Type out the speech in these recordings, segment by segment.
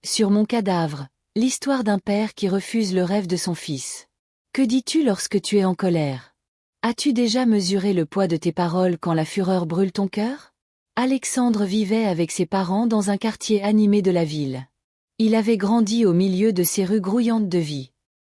Sur mon cadavre, l'histoire d'un père qui refuse le rêve de son fils. Que dis-tu lorsque tu es en colère? As-tu déjà mesuré le poids de tes paroles quand la fureur brûle ton cœur? Alexandre vivait avec ses parents dans un quartier animé de la ville. Il avait grandi au milieu de ces rues grouillantes de vie.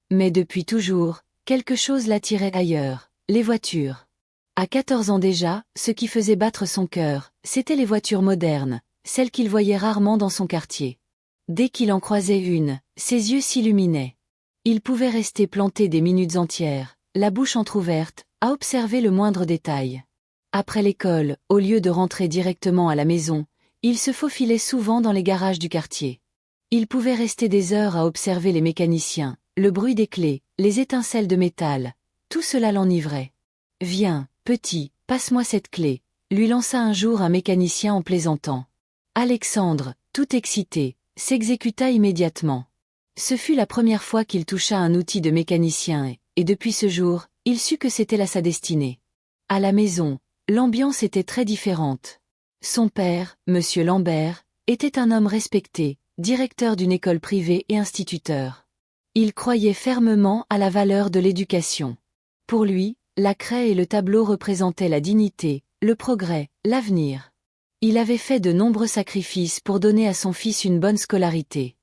Mais depuis toujours, quelque chose l'attirait ailleurs, les voitures. À 14 ans déjà, ce qui faisait battre son cœur, c'étaient les voitures modernes, celles qu'il voyait rarement dans son quartier. Dès qu'il en croisait une, ses yeux s'illuminaient. Il pouvait rester planté des minutes entières, la bouche entr'ouverte, à observer le moindre détail. Après l'école, au lieu de rentrer directement à la maison, il se faufilait souvent dans les garages du quartier. Il pouvait rester des heures à observer les mécaniciens, le bruit des clés, les étincelles de métal, tout cela l'enivrait. « Viens, petit, passe-moi cette clé », lui lança un jour un mécanicien en plaisantant. Alexandre, tout excité, s'exécuta immédiatement. Ce fut la première fois qu'il toucha un outil de mécanicien et depuis ce jour, il sut que c'était là sa destinée. À la maison, l'ambiance était très différente. Son père, Monsieur Lambert, était un homme respecté, directeur d'une école privée et instituteur. Il croyait fermement à la valeur de l'éducation. Pour lui, la craie et le tableau représentaient la dignité, le progrès, l'avenir. Il avait fait de nombreux sacrifices pour donner à son fils une bonne scolarité.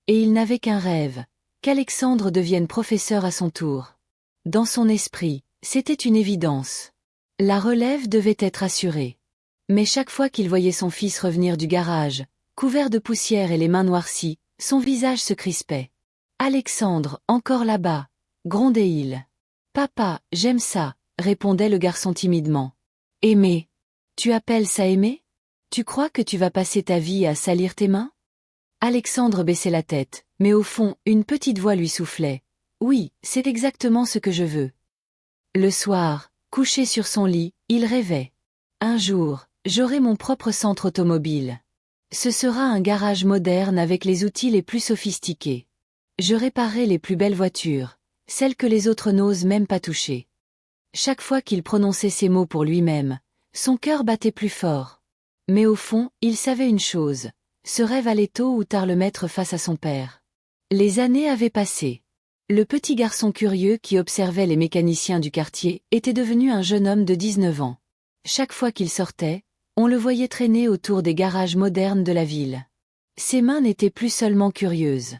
Et il n'avait qu'un rêve, qu'Alexandre devienne professeur à son tour. Dans son esprit, c'était une évidence. La relève devait être assurée. Mais chaque fois qu'il voyait son fils revenir du garage, couvert de poussière et les mains noircies, son visage se crispait. « Alexandre, encore là-bas !» grondait-il. « Papa, j'aime ça !» répondait le garçon timidement. « Aimer? Tu appelles ça aimer? Tu crois que tu vas passer ta vie à salir tes mains ?» Alexandre baissait la tête, mais au fond, une petite voix lui soufflait. « Oui, c'est exactement ce que je veux. » Le soir, couché sur son lit, il rêvait. « Un jour, j'aurai mon propre centre automobile. Ce sera un garage moderne avec les outils les plus sophistiqués. Je réparerai les plus belles voitures, celles que les autres n'osent même pas toucher. » Chaque fois qu'il prononçait ces mots pour lui-même, son cœur battait plus fort. Mais au fond, il savait une chose, ce rêve allait tôt ou tard le mettre face à son père. Les années avaient passé. Le petit garçon curieux qui observait les mécaniciens du quartier était devenu un jeune homme de 19 ans. Chaque fois qu'il sortait, on le voyait traîner autour des garages modernes de la ville. Ses mains n'étaient plus seulement curieuses.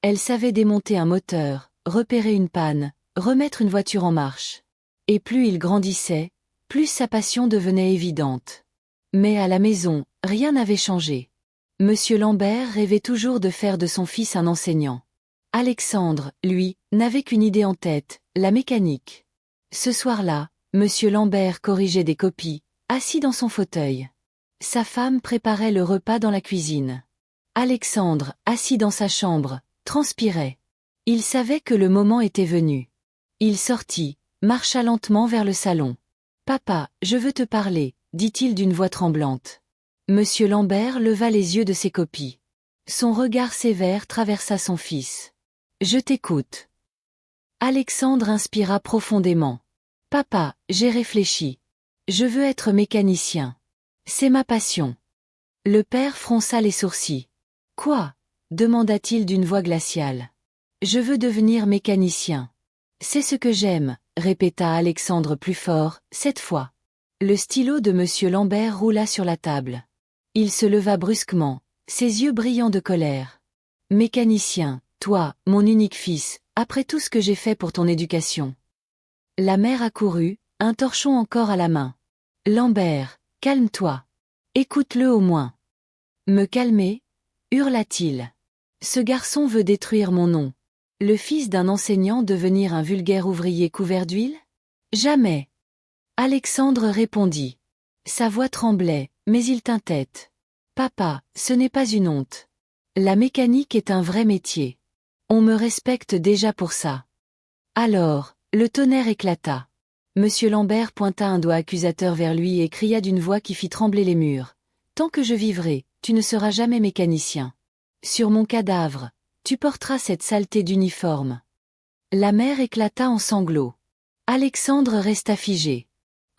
Elles savaient démonter un moteur, repérer une panne, remettre une voiture en marche. Et plus il grandissait, plus sa passion devenait évidente. Mais à la maison, rien n'avait changé. Monsieur Lambert rêvait toujours de faire de son fils un enseignant. Alexandre, lui, n'avait qu'une idée en tête, la mécanique. Ce soir-là, Monsieur Lambert corrigeait des copies, assis dans son fauteuil. Sa femme préparait le repas dans la cuisine. Alexandre, assis dans sa chambre, transpirait. Il savait que le moment était venu. Il sortit, marcha lentement vers le salon. « Papa, je veux te parler », dit-il d'une voix tremblante. Monsieur Lambert leva les yeux de ses copies. Son regard sévère traversa son fils. « Je t'écoute. » Alexandre inspira profondément. « Papa, j'ai réfléchi. Je veux être mécanicien. C'est ma passion. » Le père fronça les sourcils. « Quoi ?» demanda-t-il d'une voix glaciale. « Je veux devenir mécanicien. C'est ce que j'aime, » répéta Alexandre plus fort, cette fois. Le stylo de Monsieur Lambert roula sur la table. Il se leva brusquement, ses yeux brillants de colère. « Mécanicien, toi, mon unique fils, après tout ce que j'ai fait pour ton éducation. » La mère accourut, un torchon encore à la main. « Lambert, calme-toi. Écoute-le au moins. »« Me calmer ?» hurla-t-il. « Ce garçon veut détruire mon nom. Le fils d'un enseignant devenir un vulgaire ouvrier couvert d'huile? Jamais !» Alexandre répondit. Sa voix tremblait, mais il tint tête. « Papa, ce n'est pas une honte. La mécanique est un vrai métier. On me respecte déjà pour ça. » Alors, le tonnerre éclata. Monsieur Lambert pointa un doigt accusateur vers lui et cria d'une voix qui fit trembler les murs. « Tant que je vivrai, tu ne seras jamais mécanicien. Sur mon cadavre, tu porteras cette saleté d'uniforme. » La mère éclata en sanglots. Alexandre resta figé.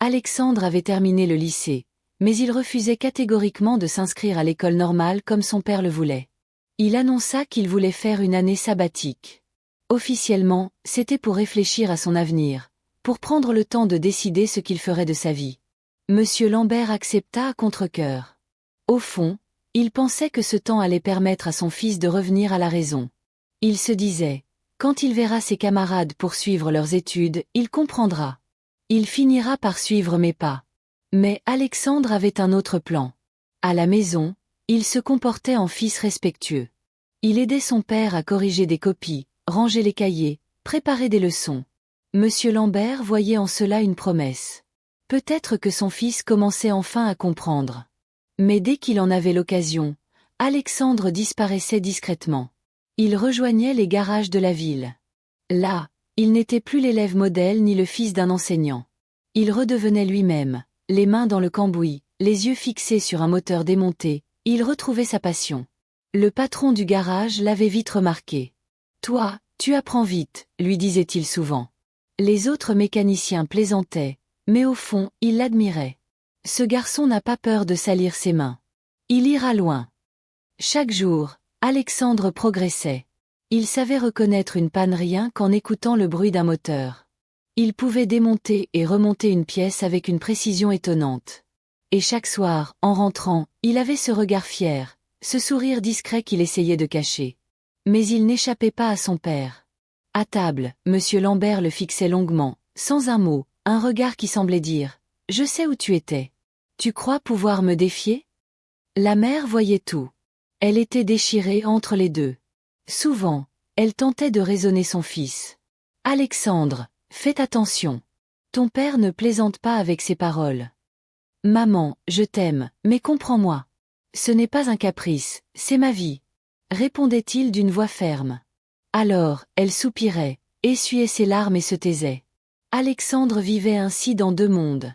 Alexandre avait terminé le lycée, mais il refusait catégoriquement de s'inscrire à l'école normale comme son père le voulait. Il annonça qu'il voulait faire une année sabbatique. Officiellement, c'était pour réfléchir à son avenir, pour prendre le temps de décider ce qu'il ferait de sa vie. Monsieur Lambert accepta à contre-cœur. Au fond, il pensait que ce temps allait permettre à son fils de revenir à la raison. Il se disait, quand il verra ses camarades poursuivre leurs études, il comprendra. Il finira par suivre mes pas. Mais Alexandre avait un autre plan. À la maison, il se comportait en fils respectueux. Il aidait son père à corriger des copies, ranger les cahiers, préparer des leçons. Monsieur Lambert voyait en cela une promesse. Peut-être que son fils commençait enfin à comprendre. Mais dès qu'il en avait l'occasion, Alexandre disparaissait discrètement. Il rejoignait les garages de la ville. Là, il n'était plus l'élève modèle ni le fils d'un enseignant. Il redevenait lui-même, les mains dans le cambouis, les yeux fixés sur un moteur démonté, il retrouvait sa passion. Le patron du garage l'avait vite remarqué. « Toi, tu apprends vite », lui disait-il souvent. Les autres mécaniciens plaisantaient, mais au fond, ils l'admiraient. Ce garçon n'a pas peur de salir ses mains. Il ira loin. Chaque jour, Alexandre progressait. Il savait reconnaître une panne rien qu'en écoutant le bruit d'un moteur. Il pouvait démonter et remonter une pièce avec une précision étonnante. Et chaque soir, en rentrant, il avait ce regard fier, ce sourire discret qu'il essayait de cacher. Mais il n'échappait pas à son père. À table, Monsieur Lambert le fixait longuement, sans un mot, un regard qui semblait dire « Je sais où tu étais. Tu crois pouvoir me défier ?» La mère voyait tout. Elle était déchirée entre les deux. Souvent, elle tentait de raisonner son fils. « Alexandre, fais attention. Ton père ne plaisante pas avec ses paroles. Maman, je t'aime, mais comprends-moi. Ce n'est pas un caprice, c'est ma vie. » répondait-il d'une voix ferme. Alors, elle soupirait, essuyait ses larmes et se taisait. Alexandre vivait ainsi dans deux mondes.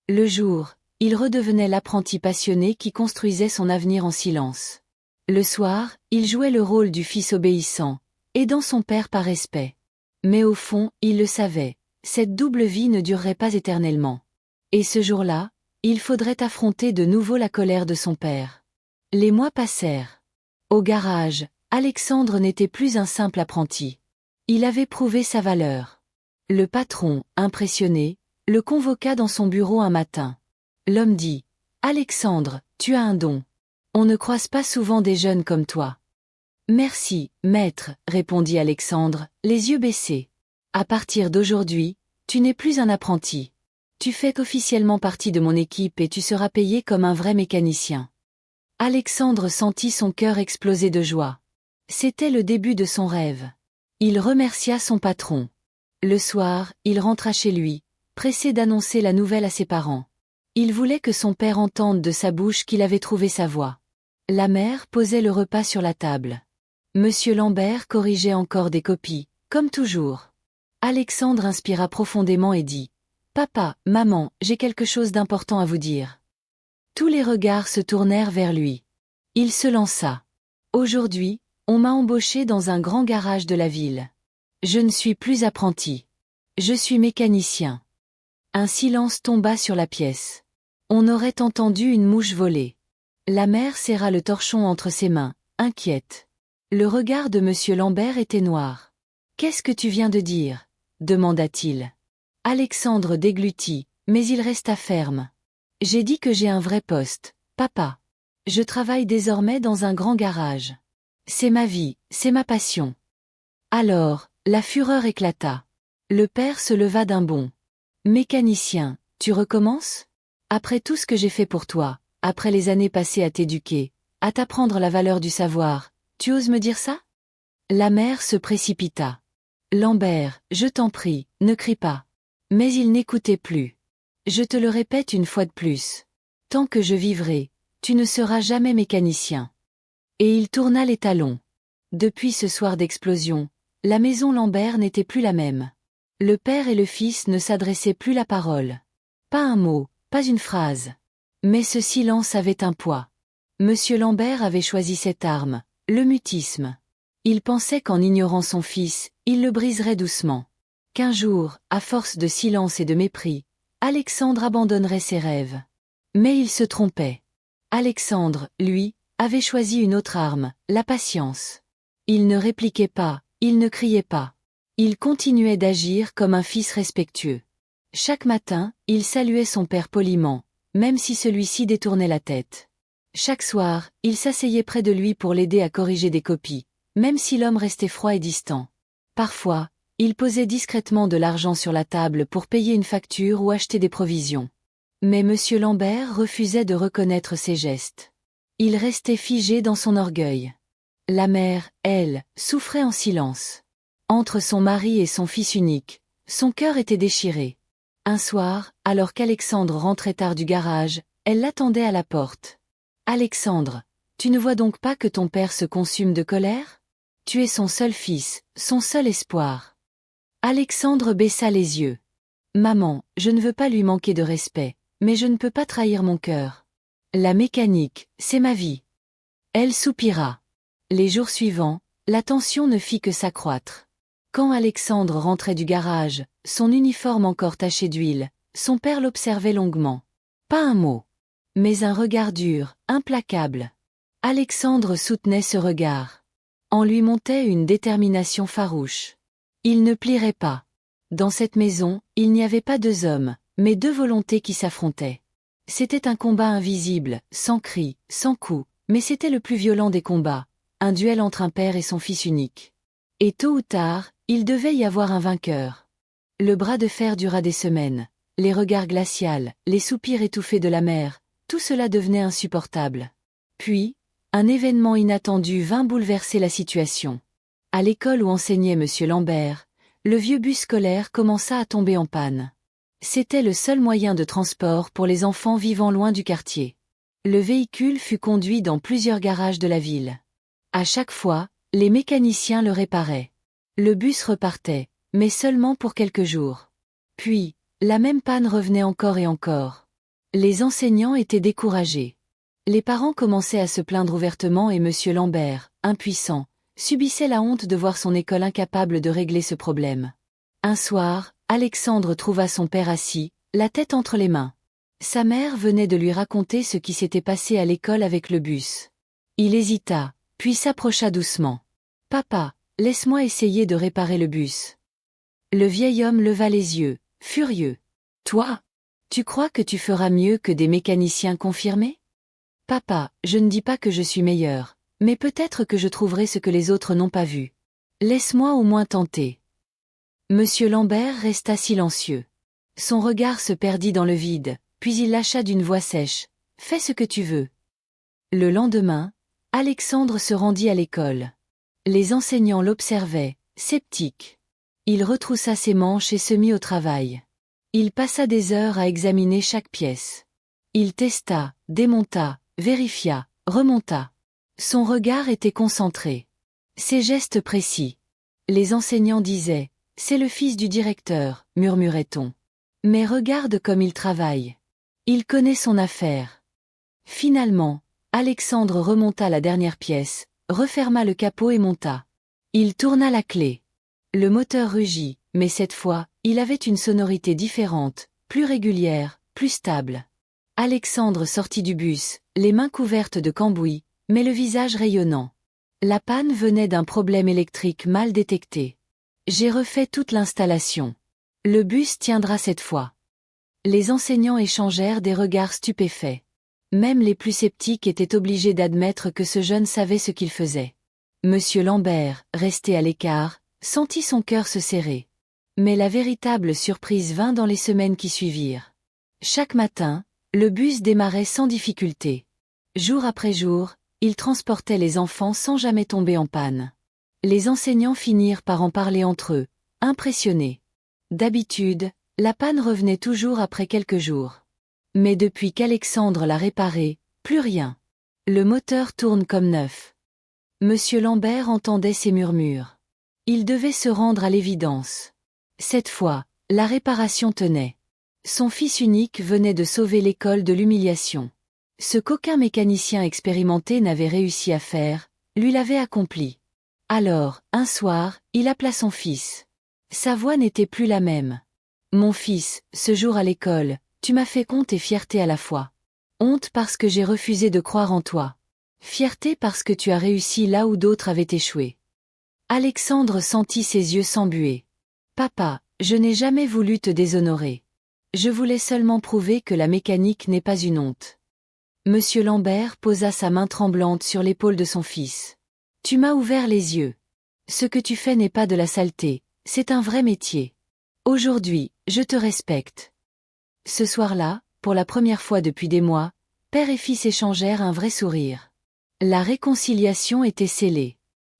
Le jour, il redevenait l'apprenti passionné qui construisait son avenir en silence. Le soir, il jouait le rôle du fils obéissant, aidant son père par respect. Mais au fond, il le savait, cette double vie ne durerait pas éternellement. Et ce jour-là, il faudrait affronter de nouveau la colère de son père. Les mois passèrent. Au garage, Alexandre n'était plus un simple apprenti. Il avait prouvé sa valeur. Le patron, impressionné, le convoqua dans son bureau un matin. L'homme dit « Alexandre, tu as un don. On ne croise pas souvent des jeunes comme toi. » « Merci, maître, » répondit Alexandre, les yeux baissés. « À partir d'aujourd'hui, tu n'es plus un apprenti. Tu fais officiellement partie de mon équipe et tu seras payé comme un vrai mécanicien. » Alexandre sentit son cœur exploser de joie. C'était le début de son rêve. Il remercia son patron. Le soir, il rentra chez lui, pressé d'annoncer la nouvelle à ses parents. Il voulait que son père entende de sa bouche qu'il avait trouvé sa voie. La mère posait le repas sur la table. Monsieur Lambert corrigeait encore des copies, comme toujours. Alexandre inspira profondément et dit « Papa, maman, j'ai quelque chose d'important à vous dire. » Tous les regards se tournèrent vers lui. Il se lança. « Aujourd'hui, on m'a embauché dans un grand garage de la ville. Je ne suis plus apprenti. Je suis mécanicien. » Un silence tomba sur la pièce. On aurait entendu une mouche voler. La mère serra le torchon entre ses mains, inquiète. Le regard de Monsieur Lambert était noir. « Qu'est-ce que tu viens de dire ?» demanda-t-il. Alexandre déglutit, mais il resta ferme. « J'ai dit que j'ai un vrai poste, papa. Je travaille désormais dans un grand garage. C'est ma vie, c'est ma passion. » Alors, la fureur éclata. Le père se leva d'un bond. « Mécanicien, tu recommences ? Après tout ce que j'ai fait pour toi, après les années passées à t'éduquer, à t'apprendre la valeur du savoir, tu oses me dire ça ?» La mère se précipita. « Lambert, je t'en prie, ne crie pas. » Mais il n'écoutait plus. « Je te le répète une fois de plus. Tant que je vivrai, tu ne seras jamais mécanicien. » Et il tourna les talons. Depuis ce soir d'explosion, la maison Lambert n'était plus la même. Le père et le fils ne s'adressaient plus la parole. Pas un mot, pas une phrase. Mais ce silence avait un poids. Monsieur Lambert avait choisi cette arme, le mutisme. Il pensait qu'en ignorant son fils, il le briserait doucement. Qu'un jour, à force de silence et de mépris, Alexandre abandonnerait ses rêves. Mais il se trompait. Alexandre, lui, avait choisi une autre arme, la patience. Il ne répliquait pas, il ne criait pas. Il continuait d'agir comme un fils respectueux. Chaque matin, il saluait son père poliment, même si celui-ci détournait la tête. Chaque soir, il s'asseyait près de lui pour l'aider à corriger des copies, même si l'homme restait froid et distant. Parfois, il posait discrètement de l'argent sur la table pour payer une facture ou acheter des provisions. Mais M. Lambert refusait de reconnaître ses gestes. Il restait figé dans son orgueil. La mère, elle, souffrait en silence. Entre son mari et son fils unique, son cœur était déchiré. Un soir, alors qu'Alexandre rentrait tard du garage, elle l'attendait à la porte. « Alexandre, tu ne vois donc pas que ton père se consume de colère ? Tu es son seul fils, son seul espoir. » Alexandre baissa les yeux. « Maman, je ne veux pas lui manquer de respect, mais je ne peux pas trahir mon cœur. La mécanique, c'est ma vie. » Elle soupira. Les jours suivants, la tension ne fit que s'accroître. Quand Alexandre rentrait du garage, son uniforme encore taché d'huile, son père l'observait longuement. Pas un mot. Mais un regard dur, implacable. Alexandre soutenait ce regard. En lui montait une détermination farouche. Il ne plierait pas. Dans cette maison, il n'y avait pas deux hommes, mais deux volontés qui s'affrontaient. C'était un combat invisible, sans cris, sans coups, mais c'était le plus violent des combats, un duel entre un père et son fils unique. Et tôt ou tard, il devait y avoir un vainqueur. Le bras de fer dura des semaines, les regards glaciaux, les soupirs étouffés de la mère, tout cela devenait insupportable. Puis, un événement inattendu vint bouleverser la situation. À l'école où enseignait M. Lambert, le vieux bus scolaire commença à tomber en panne. C'était le seul moyen de transport pour les enfants vivant loin du quartier. Le véhicule fut conduit dans plusieurs garages de la ville. À chaque fois, les mécaniciens le réparaient. Le bus repartait, mais seulement pour quelques jours. Puis, la même panne revenait encore et encore. Les enseignants étaient découragés. Les parents commençaient à se plaindre ouvertement et M. Lambert, impuissant, subissait la honte de voir son école incapable de régler ce problème. Un soir, Alexandre trouva son père assis, la tête entre les mains. Sa mère venait de lui raconter ce qui s'était passé à l'école avec le bus. Il hésita, puis s'approcha doucement. « Papa, laisse-moi essayer de réparer le bus. » Le vieil homme leva les yeux, furieux. « Toi? Tu crois que tu feras mieux que des mécaniciens confirmés? » « Papa, je ne dis pas que je suis meilleur, mais peut-être que je trouverai ce que les autres n'ont pas vu. Laisse-moi au moins tenter. » Monsieur Lambert resta silencieux. Son regard se perdit dans le vide, puis il lâcha d'une voix sèche. « Fais ce que tu veux. » Le lendemain, Alexandre se rendit à l'école. Les enseignants l'observaient, sceptiques. Il retroussa ses manches et se mit au travail. Il passa des heures à examiner chaque pièce. Il testa, démonta, vérifia, remonta. Son regard était concentré. Ses gestes précis. Les enseignants disaient « C'est le fils du directeur », murmurait-on. Mais regarde comme il travaille. Il connaît son affaire. Finalement, Alexandre remonta la dernière pièce, referma le capot et monta. Il tourna la clé. Le moteur rugit, mais cette fois, il avait une sonorité différente, plus régulière, plus stable. Alexandre sortit du bus, les mains couvertes de cambouis, mais le visage rayonnant. La panne venait d'un problème électrique mal détecté. J'ai refait toute l'installation. Le bus tiendra cette fois. Les enseignants échangèrent des regards stupéfaits. Même les plus sceptiques étaient obligés d'admettre que ce jeune savait ce qu'il faisait. Monsieur Lambert, resté à l'écart, sentit son cœur se serrer. Mais la véritable surprise vint dans les semaines qui suivirent. Chaque matin, le bus démarrait sans difficulté. Jour après jour, il transportait les enfants sans jamais tomber en panne. Les enseignants finirent par en parler entre eux, impressionnés. D'habitude, la panne revenait toujours après quelques jours. Mais depuis qu'Alexandre l'a réparé, plus rien. Le moteur tourne comme neuf. Monsieur Lambert entendait ces murmures. Il devait se rendre à l'évidence. Cette fois, la réparation tenait. Son fils unique venait de sauver l'école de l'humiliation. Ce qu'aucun mécanicien expérimenté n'avait réussi à faire, lui l'avait accompli. Alors, un soir, il appela son fils. Sa voix n'était plus la même. « Mon fils, ce jour à l'école, tu m'as fait honte et fierté à la fois. Honte parce que j'ai refusé de croire en toi. Fierté parce que tu as réussi là où d'autres avaient échoué. Alexandre sentit ses yeux s'embuer. Papa, je n'ai jamais voulu te déshonorer. Je voulais seulement prouver que la mécanique n'est pas une honte. Monsieur Lambert posa sa main tremblante sur l'épaule de son fils. Tu m'as ouvert les yeux. Ce que tu fais n'est pas de la saleté, c'est un vrai métier. Aujourd'hui, je te respecte. Ce soir-là, pour la première fois depuis des mois, père et fils échangèrent un vrai sourire. La réconciliation était scellée.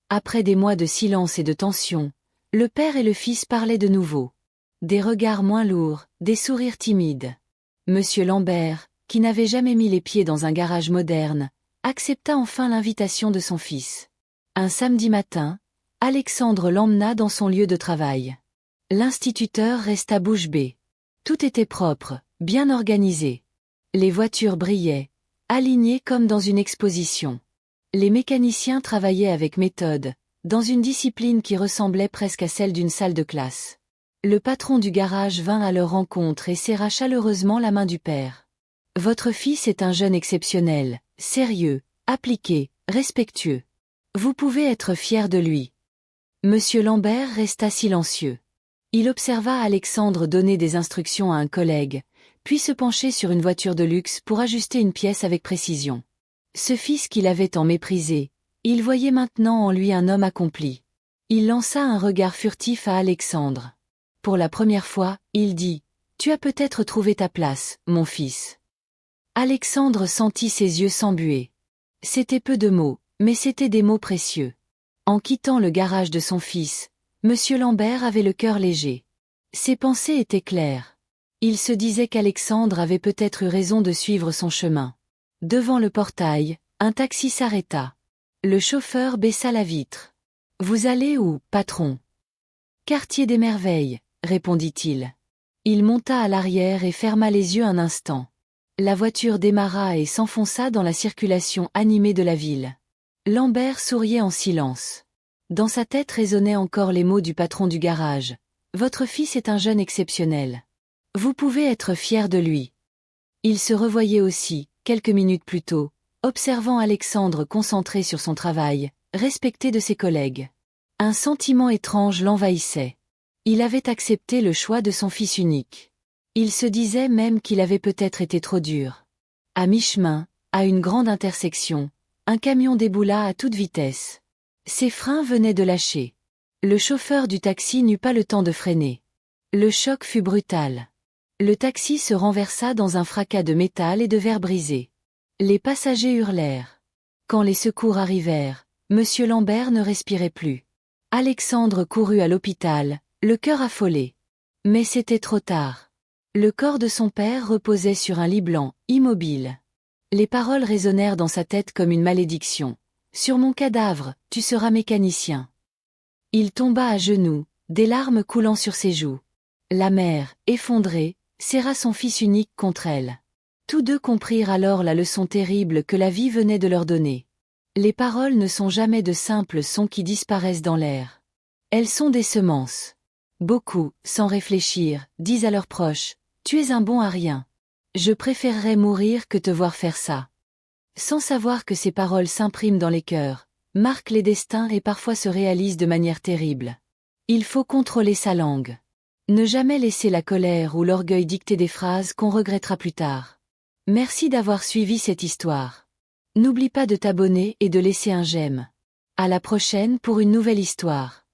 Après des mois de silence et de tension, le père et le fils parlaient de nouveau. Des regards moins lourds, des sourires timides. Monsieur Lambert, qui n'avait jamais mis les pieds dans un garage moderne, accepta enfin l'invitation de son fils. Un samedi matin, Alexandre l'emmena dans son lieu de travail. L'instituteur resta bouche bée. Tout était propre, bien organisé. Les voitures brillaient, alignées comme dans une exposition. Les mécaniciens travaillaient avec méthode, dans une discipline qui ressemblait presque à celle d'une salle de classe. Le patron du garage vint à leur rencontre et serra chaleureusement la main du père. « Votre fils est un jeune exceptionnel, sérieux, appliqué, respectueux. Vous pouvez être fier de lui. » Monsieur Lambert resta silencieux. Il observa Alexandre donner des instructions à un collègue, puis se pencher sur une voiture de luxe pour ajuster une pièce avec précision. Ce fils qu'il avait tant méprisé, il voyait maintenant en lui un homme accompli. Il lança un regard furtif à Alexandre. Pour la première fois, il dit « Tu as peut-être trouvé ta place, mon fils. » Alexandre sentit ses yeux s'embuer. C'était peu de mots, mais c'étaient des mots précieux. En quittant le garage de son fils, Monsieur Lambert avait le cœur léger. Ses pensées étaient claires. Il se disait qu'Alexandre avait peut-être eu raison de suivre son chemin. Devant le portail, un taxi s'arrêta. Le chauffeur baissa la vitre. « Vous allez où, patron ?»« Quartier des Merveilles, » répondit-il. Il monta à l'arrière et ferma les yeux un instant. La voiture démarra et s'enfonça dans la circulation animée de la ville. Lambert souriait en silence. Dans sa tête résonnaient encore les mots du patron du garage. « Votre fils est un jeune exceptionnel. Vous pouvez être fier de lui. » Il se revoyait aussi, quelques minutes plus tôt, observant Alexandre concentré sur son travail, respecté de ses collègues. Un sentiment étrange l'envahissait. Il avait accepté le choix de son fils unique. Il se disait même qu'il avait peut-être été trop dur. À mi-chemin, à une grande intersection, un camion déboula à toute vitesse. Ses freins venaient de lâcher. Le chauffeur du taxi n'eut pas le temps de freiner. Le choc fut brutal. Le taxi se renversa dans un fracas de métal et de verre brisés. Les passagers hurlèrent. Quand les secours arrivèrent, Monsieur Lambert ne respirait plus. Alexandre courut à l'hôpital, le cœur affolé. Mais c'était trop tard. Le corps de son père reposait sur un lit blanc, immobile. Les paroles résonnèrent dans sa tête comme une malédiction. « Sur mon cadavre, tu seras mécanicien. » Il tomba à genoux, des larmes coulant sur ses joues. La mère, effondrée, serra son fils unique contre elle. Tous deux comprirent alors la leçon terrible que la vie venait de leur donner. Les paroles ne sont jamais de simples sons qui disparaissent dans l'air. Elles sont des semences. Beaucoup, sans réfléchir, disent à leurs proches « Tu es un bon à rien. Je préférerais mourir que te voir faire ça. » Sans savoir que ces paroles s'impriment dans les cœurs, marquent les destins et parfois se réalisent de manière terrible. Il faut contrôler sa langue. Ne jamais laisser la colère ou l'orgueil dicter des phrases qu'on regrettera plus tard. Merci d'avoir suivi cette histoire. N'oublie pas de t'abonner et de laisser un j'aime. À la prochaine pour une nouvelle histoire.